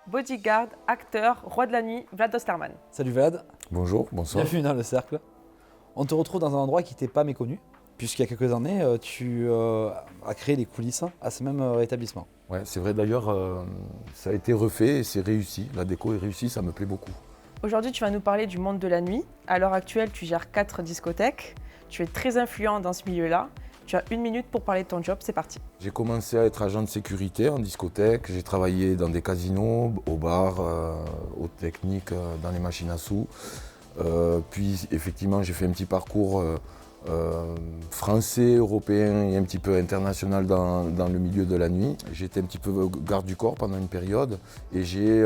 bodyguard, acteur, roi de la nuit, Vlad Osterman. Salut Vlad. Bonjour, bonsoir. Bienvenue dans le cercle. On te retrouve dans un endroit qui n'était pas méconnu, puisqu'il y a quelques années, tu as créé les coulisses à ce même établissement. Ouais, c'est vrai d'ailleurs, ça a été refait et c'est réussi. La déco est réussie, ça me plaît beaucoup. Aujourd'hui, tu vas nous parler du monde de la nuit. À l'heure actuelle, tu gères 4 discothèques. Tu es très influent dans ce milieu-là. Tu as 1 minute pour parler de ton job, c'est parti. J'ai commencé à être agent de sécurité en discothèque. J'ai travaillé dans des casinos, au bar, aux techniques, dans les machines à sous. Puis effectivement, j'ai fait un petit parcours français, européen et un petit peu international dans le milieu de la nuit. J'étais un petit peu garde du corps pendant une période et j'ai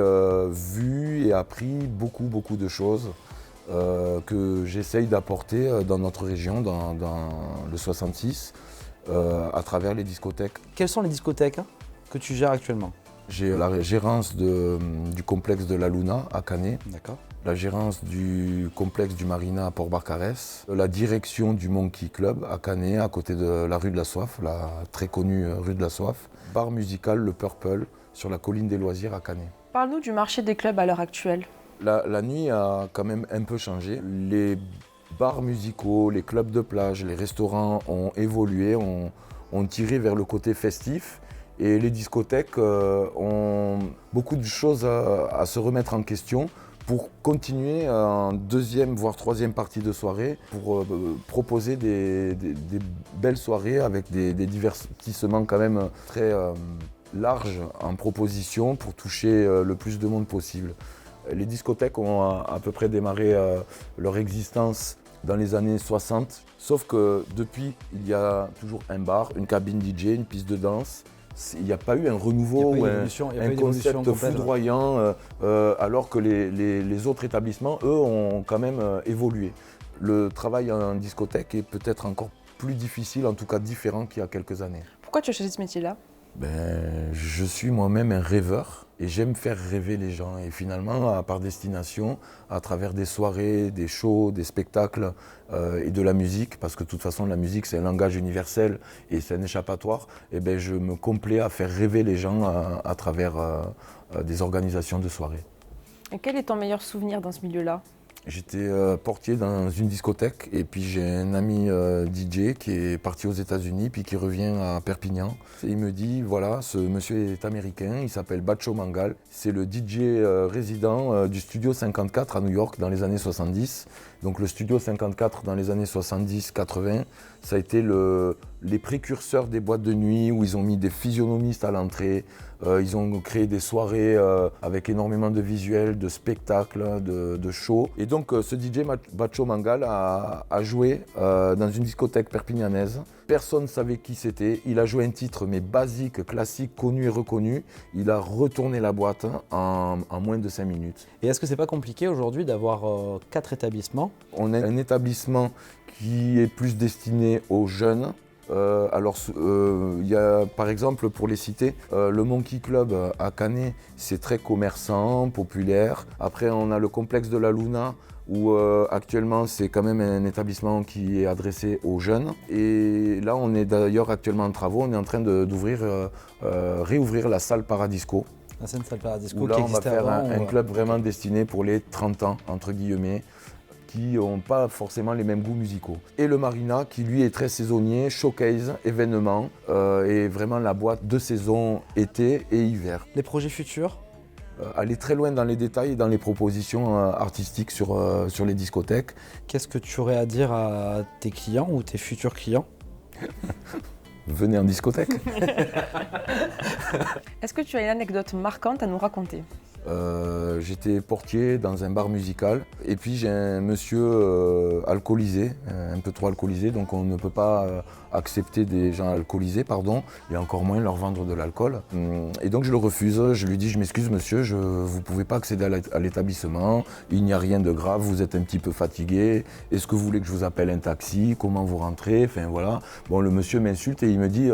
vu et appris beaucoup de choses que j'essaye d'apporter dans notre région, dans le 66, à travers les discothèques. Quelles sont les discothèques que tu gères actuellement? J'ai la gérance du complexe de la Luna à Canet. D'accord. La gérance du complexe du Marina à Port-Barcarès, la direction du Monkey Club à Canet, à côté de la rue de la Soif, la très connue rue de la Soif. Bar musical Le Purple sur la colline des loisirs à Canet. Parle-nous du marché des clubs à l'heure actuelle. La nuit a quand même un peu changé. Les bars musicaux, les clubs de plage, les restaurants ont évolué, ont tiré vers le côté festif. Et les discothèques ont beaucoup de choses à se remettre en question pour continuer en deuxième voire troisième partie de soirée, pour proposer des belles soirées avec des divertissements quand même très larges en proposition pour toucher le plus de monde possible. Les discothèques ont à peu près démarré leur existence dans les années 60, sauf que depuis, il y a toujours un bar, une cabine DJ, une piste de danse. Il n'y a pas eu un renouveau, un concept foudroyant, alors que les autres établissements, eux, ont quand même évolué. Le travail en discothèque est peut-être encore plus difficile, en tout cas différent qu'il y a quelques années. Pourquoi tu as choisi ce métier-là ? Je suis moi-même un rêveur et j'aime faire rêver les gens. Et finalement, par destination, à travers des soirées, des shows, des spectacles et de la musique, parce que de toute façon la musique c'est un langage universel et c'est un échappatoire, et je me complais à faire rêver les gens à travers des organisations de soirées. Et quel est ton meilleur souvenir dans ce milieu-là ? J'étais portier dans une discothèque et puis j'ai un ami DJ qui est parti aux États-Unis puis qui revient à Perpignan. Et il me dit voilà, ce monsieur est américain, il s'appelle Bacho Mangal. C'est le DJ résident du Studio 54 à New York dans les années 70. Donc le Studio 54 dans les années 70-80, ça a été les précurseurs des boîtes de nuit où ils ont mis des physionomistes à l'entrée. Ils ont créé des soirées avec énormément de visuels, de spectacles, de shows. Et donc ce DJ Bacho Mangal a joué dans une discothèque perpignanaise. Personne ne savait qui c'était. Il a joué un titre mais basique, classique, connu et reconnu. Il a retourné la boîte en moins de 5 minutes. Et est-ce que c'est pas compliqué aujourd'hui d'avoir 4 établissements ? On a un établissement qui est plus destiné aux jeunes. Il y a par exemple, pour les citer, le Monkey Club à Canet, c'est très commerçant, populaire. Après on a le complexe de la Luna où actuellement c'est quand même un établissement qui est adressé aux jeunes. Et là on est d'ailleurs actuellement en travaux, on est en train réouvrir la salle Paradisco. La scène salle Paradisco où là qui on va faire avant, un club vraiment destiné pour les 30 ans, entre guillemets, qui n'ont pas forcément les mêmes goûts musicaux. Et le Marina, qui lui est très saisonnier, showcase, événement, et vraiment la boîte de saison été et hiver. Les projets futurs ? Aller très loin dans les détails et dans les propositions artistiques sur les discothèques. Qu'est-ce que tu aurais à dire à tes clients ou tes futurs clients ? Venez en discothèque. Est-ce que tu as une anecdote marquante à nous raconter ? J'étais portier dans un bar musical et puis j'ai un monsieur alcoolisé, un peu trop alcoolisé, donc on ne peut pas accepter des gens alcoolisés, et encore moins leur vendre de l'alcool. Et donc je le refuse, je lui dis je m'excuse monsieur, vous ne pouvez pas accéder à l'établissement, il n'y a rien de grave, vous êtes un petit peu fatigué, est-ce que vous voulez que je vous appelle un taxi, comment vous rentrez, enfin voilà. Bon, le monsieur m'insulte et il me dit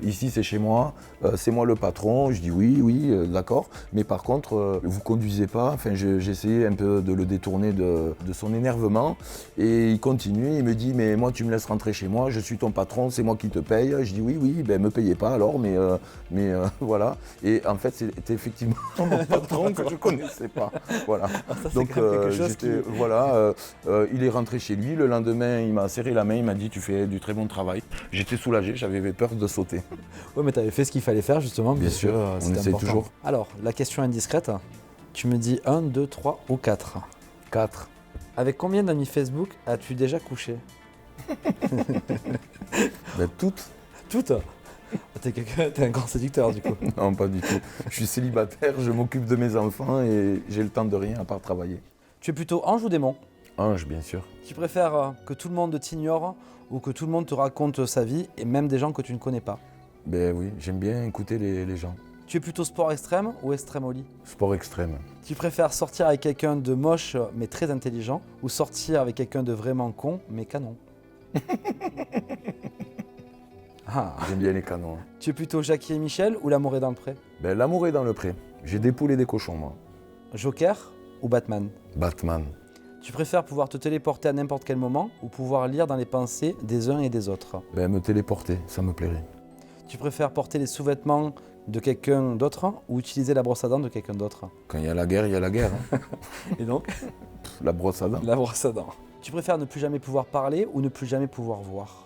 ici c'est chez moi, c'est moi le patron, je dis oui, d'accord, mais par contre l'autre, vous conduisez pas. Enfin, j'ai essayé un peu de le détourner de son énervement. Et il continue, il me dit, mais moi tu me laisses rentrer chez moi, je suis ton patron, c'est moi qui te paye. Je dis oui, ben me payez pas alors, mais voilà. Et en fait, c'était effectivement mon patron que je connaissais pas. Voilà. Ça, Donc voilà. il est rentré chez lui. Le lendemain, il m'a serré la main, il m'a dit tu fais du très bon travail. J'étais soulagé, j'avais peur de sauter. Oui, mais tu avais fait ce qu'il fallait faire justement. Bien sûr, on c'était essaie important. toujours. Alors, la question indiscrète, tu me dis 1, 2, 3 ou 4. 4. Avec combien d'amis Facebook as-tu déjà couché? Ben, toutes. Toutes. T'es un grand séducteur du coup. Non, pas du tout. Je suis célibataire, je m'occupe de mes enfants et j'ai le temps de rien à part travailler. Tu es plutôt ange ou démon? Ange, bien sûr. Tu préfères que tout le monde t'ignore ou que tout le monde te raconte sa vie et même des gens que tu ne connais pas? Ben oui, j'aime bien écouter les gens. Tu es plutôt sport extrême ou extrême au lit? Sport extrême. Tu préfères sortir avec quelqu'un de moche mais très intelligent ou sortir avec quelqu'un de vraiment con mais canon? Ah. J'aime bien les canons. Tu es plutôt Jackie et Michel ou L'amour est dans le pré? Ben, l'amour est dans le pré. J'ai des poules et des cochons, moi. Joker ou Batman? Batman. Tu préfères pouvoir te téléporter à n'importe quel moment ou pouvoir lire dans les pensées des uns et des autres? Ben, me téléporter, ça me plairait. Tu préfères porter les sous-vêtements de quelqu'un d'autre ou utiliser la brosse à dents de quelqu'un d'autre? Quand il y a la guerre, il y a la guerre. Hein. Et donc? La brosse à dents. La brosse à dents. Tu préfères ne plus jamais pouvoir parler ou ne plus jamais pouvoir voir?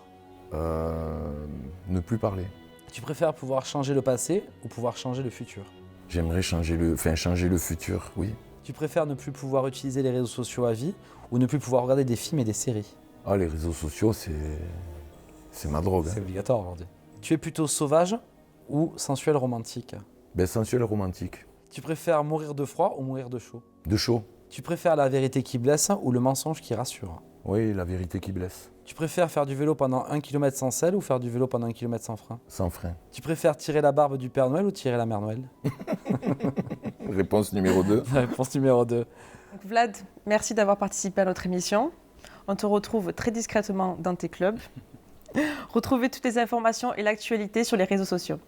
Ne plus parler. Tu préfères pouvoir changer le passé ou pouvoir changer le futur? J'aimerais changer le futur, oui. Tu préfères ne plus pouvoir utiliser les réseaux sociaux à vie ou ne plus pouvoir regarder des films et des séries? Ah, les réseaux sociaux, c'est ma drogue. C'est Hein. obligatoire aujourd'hui. Tu es plutôt sauvage ou sensuel romantique? Ben, sensuel romantique. Tu préfères mourir de froid ou mourir de chaud? De chaud. Tu préfères la vérité qui blesse ou le mensonge qui rassure? Oui, la vérité qui blesse. Tu préfères faire du vélo pendant 1 km sans selle ou faire du vélo pendant 1 km sans frein? Sans frein. Tu préfères tirer la barbe du Père Noël ou tirer la Mère Noël? Réponse numéro 2. Réponse numéro 2. Donc, Vlad, merci d'avoir participé à notre émission. On te retrouve très discrètement dans tes clubs. Retrouvez toutes les informations et l'actualité sur les réseaux sociaux.